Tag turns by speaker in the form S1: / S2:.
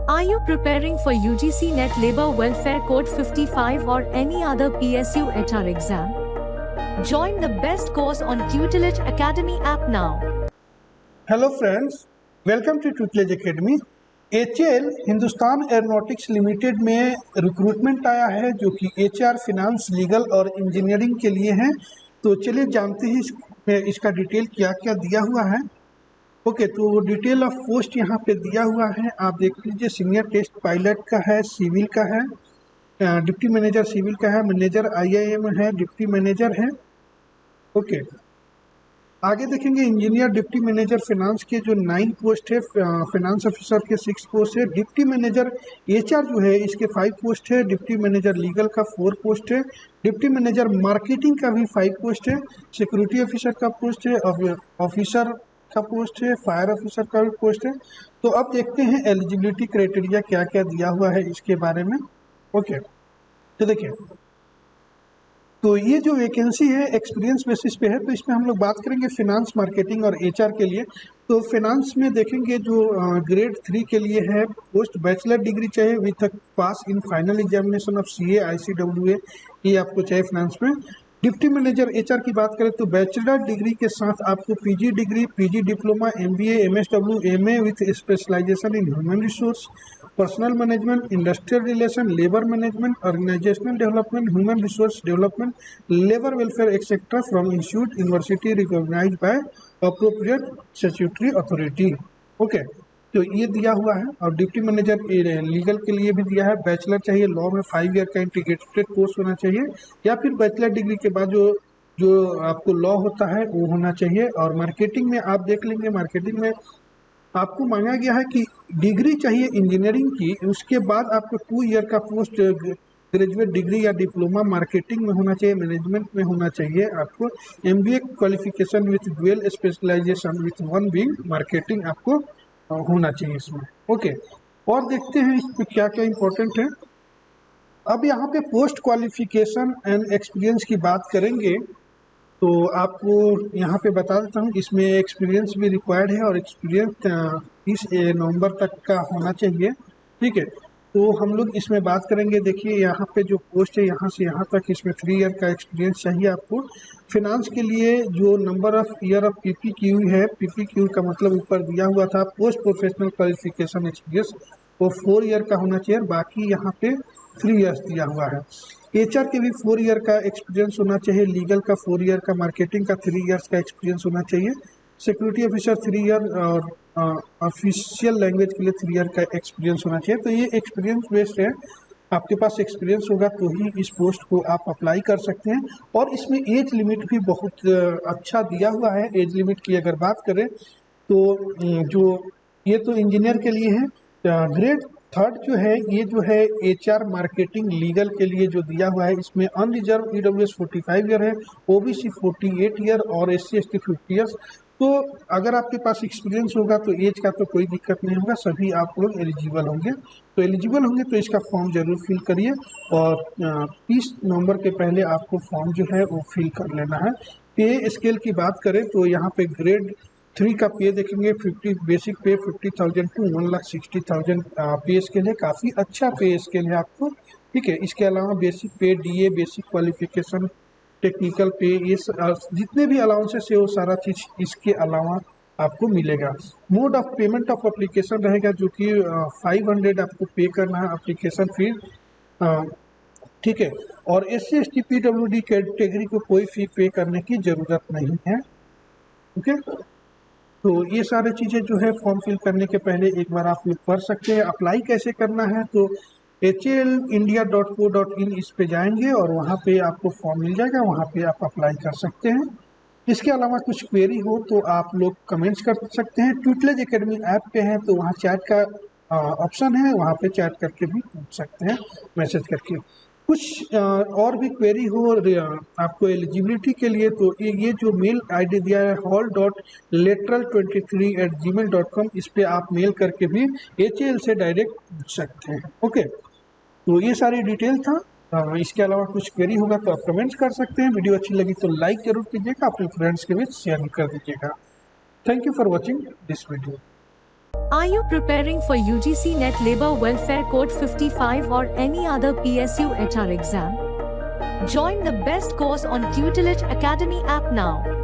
S1: Are you preparing for UGC Net Labor Welfare Code 55 or any other PSU HR exam? Join the best course on Tutelage Academy app now.
S2: Hello friends, welcome to Tutelage Academy. HAL Hindustan Aeronautics Limited में recruitment आया है जो कि HR, finance, legal और engineering के लिए है। तो चलिए जानते हैं इसका डिटेल क्या क्या दिया हुआ है। ओके, तो डिटेल ऑफ पोस्ट यहाँ पे दिया हुआ है, आप देख लीजिए। सीनियर टेस्ट पायलट का है, सिविल का है, डिप्टी मैनेजर सिविल का है, मैनेजर आईआईएम है, डिप्टी मैनेजर है। ओके, आगे देखेंगे इंजीनियर, डिप्टी मैनेजर फिनांस के जो 9 पोस्ट है, फिनांस ऑफिसर के 6 पोस्ट है, डिप्टी मैनेजर एचआर जो है इसके 5 पोस्ट है, डिप्टी मैनेजर लीगल का 4 पोस्ट है, डिप्टी मैनेजर मार्केटिंग का भी 5 पोस्ट है, सिक्योरिटी ऑफिसर का पोस्ट है, ऑफिसर का पोस्ट है, फायर ऑफिसर का भी पोस्ट है। तो अब देखते हैं एलिजिबिलिटी क्राइटेरिया क्या क्या दिया हुआ है इसके बारे में। ओके, तो देखिए, तो ये जो वैकेंसी है एक्सपीरियंस बेसिस पे है। तो इसमें हम लोग बात करेंगे फिनांस, मार्केटिंग और एचआर के लिए। तो फिनांस में देखेंगे जो ग्रेड 3 के लिए है पोस्ट, बैचलर डिग्री चाहिए with pass in final examination of CA, ICWA, ये आपको चाहिए फिनांस में। डिप्टी मैनेजर एचआर की बात करें तो बैचलर डिग्री के साथ आपको PG degree, PG diploma, MBA, MSW, MA with specialisation in human resource, personnel management, industrial relation, labour management, organisational development, human resource development, labour welfare etcetera from institute, university recognised by appropriate statutory authority. Okay, तो ये दिया हुआ है। और deputy manager legal के लिए भी दिया है, बैचलर चाहिए, लॉ में 5 ईयर का इंटीग्रेटेड कोर्स होना चाहिए, या फिर बैचलर डिग्री के बाद जो आपको लॉ होता है वो होना चाहिए। और मार्केटिंग में आप देख लेंगे, मार्केटिंग में आपको मांगा गया है कि डिग्री चाहिए इंजीनियरिंग की, उसके बाद आपको 2 ईयर का पोस्ट ग्रेजुएट डिग्री या डिप्लोमा मार्केटिंग में होना चाहिए, मैनेजमेंट में होना चाहिए। आपको MBA qualification with dual specialisation with 1 being marketing आपको होना चाहिए इसमें। ओके, और देखते हैं इसमें क्या क्या इंपॉर्टेंट है। अब यहाँ पे पोस्ट क्वालिफिकेशन एंड एक्सपीरियंस की बात करेंगे तो आपको यहाँ पे बता देता हूँ, इसमें एक्सपीरियंस भी रिक्वायर्ड है और एक्सपीरियंस 30 नवंबर तक का होना चाहिए। ठीक है, तो हम लोग इसमें बात करेंगे। देखिए यहाँ पे जो पोस्ट है यहाँ से यहाँ तक, इसमें 3 ईयर का एक्सपीरियंस चाहिए आपको। फिनांस के लिए जो नंबर ऑफ ईयर ऑफ पीपीक्यू है, पीपीक्यू का मतलब ऊपर दिया हुआ था पोस्ट प्रोफेशनल क्वालिफिकेशन एक्सपीरियंस, वो 4 ईयर का होना चाहिए। बाकी यहाँ पे 3 ईयर्स दिया हुआ है। एचआर के भी 4 ईयर का एक्सपीरियंस होना चाहिए, लीगल का 4 ईयर का, मार्केटिंग का 3 ईयर्स का एक्सपीरियंस होना चाहिए, सिक्योरिटी ऑफिसर 3 ईयर और ऑफिशियल लैंग्वेज के लिए 3 ईयर का एक्सपीरियंस होना चाहिए। तो ये एक्सपीरियंस बेस्ड है, आपके पास एक्सपीरियंस होगा तो ही इस पोस्ट को आप अप्लाई कर सकते हैं। और इसमें एज लिमिट भी बहुत अच्छा दिया हुआ है। एज लिमिट की अगर बात करें तो जो ये तो इंजीनियर के लिए है। ग्रेड 3 जो है ये जो है एचआर, मार्केटिंग, लीगल के लिए जो दिया हुआ है, इसमें अनरिजर्व ईडब्ल्यूएस 45 ईयर है, ओबीसी 48 ईयर और एससी एसटी 50 ईयर्स। तो अगर आपके पास एक्सपीरियंस होगा तो एज का तो कोई दिक्कत नहीं होगा, सभी आप लोग एलिजिबल होंगे। तो एलिजिबल होंगे तो इसका फॉर्म जरूर फिल करिए और 30 नवंबर के पहले आपको फॉर्म जो है वो फिल कर लेना है। पे स्केल की बात करें तो यहाँ पे ग्रेड 3 का पे देखेंगे 50, बेसिक पे 50,000 टू 1,60,000 पे स्केल है, काफ़ी अच्छा पे स्केल है आपको। ठीक है, इसके अलावा बेसिक पे, डीए, बेसिक क्वालिफिकेशन, टेक्निकल पे, ये जितने भी अलाउंसेस है वो सारा चीज़ इसके अलावा आपको मिलेगा। Mode of payment of application रहेगा जो कि 500 आपको पे करना है एप्लीकेशन फी। ठीक है, और SC ST PWD कैटेगरी को कोई फी पे करने की ज़रूरत नहीं है। ओके, तो ये सारी चीज़ें जो है फॉर्म फिल करने के पहले एक बार आप लोग पढ़ सकते हैं। अप्लाई कैसे करना है तो HALindia.co.in इस पे जाएंगे और वहाँ पे आपको फॉर्म मिल जाएगा, वहाँ पे आप अप्लाई कर सकते हैं। इसके अलावा कुछ क्वेरी हो तो आप लोग कमेंट्स कर सकते हैं। ट्यूटलेज एकेडमी ऐप पे हैं तो वहाँ चैट का ऑप्शन है, वहाँ पे चैट करके भी पूछ सकते हैं, मैसेज करके। कुछ और भी क्वेरी हो आपको एलिजिबिलिटी के लिए तो ये जो मेल आईडी दिया है hall.lateral23@gmail.com, इस पे आप मेल करके भी HAL से डायरेक्ट पूछ सकते हैं। ओके, तो ये सारी डिटेल था। इसके अलावा कुछ क्वेरी होगा तो आप कमेंट्स कर सकते हैं। वीडियो अच्छी लगी तो लाइक जरूर कीजिएगा, अपने फ्रेंड्स के बीच शेयर कर दीजिएगा। Thank you for watching this video.
S1: Are you preparing for UGC Net Labor Welfare Code 55 or any other PSU HR exam? Join the best course on Tutelage Academy app now.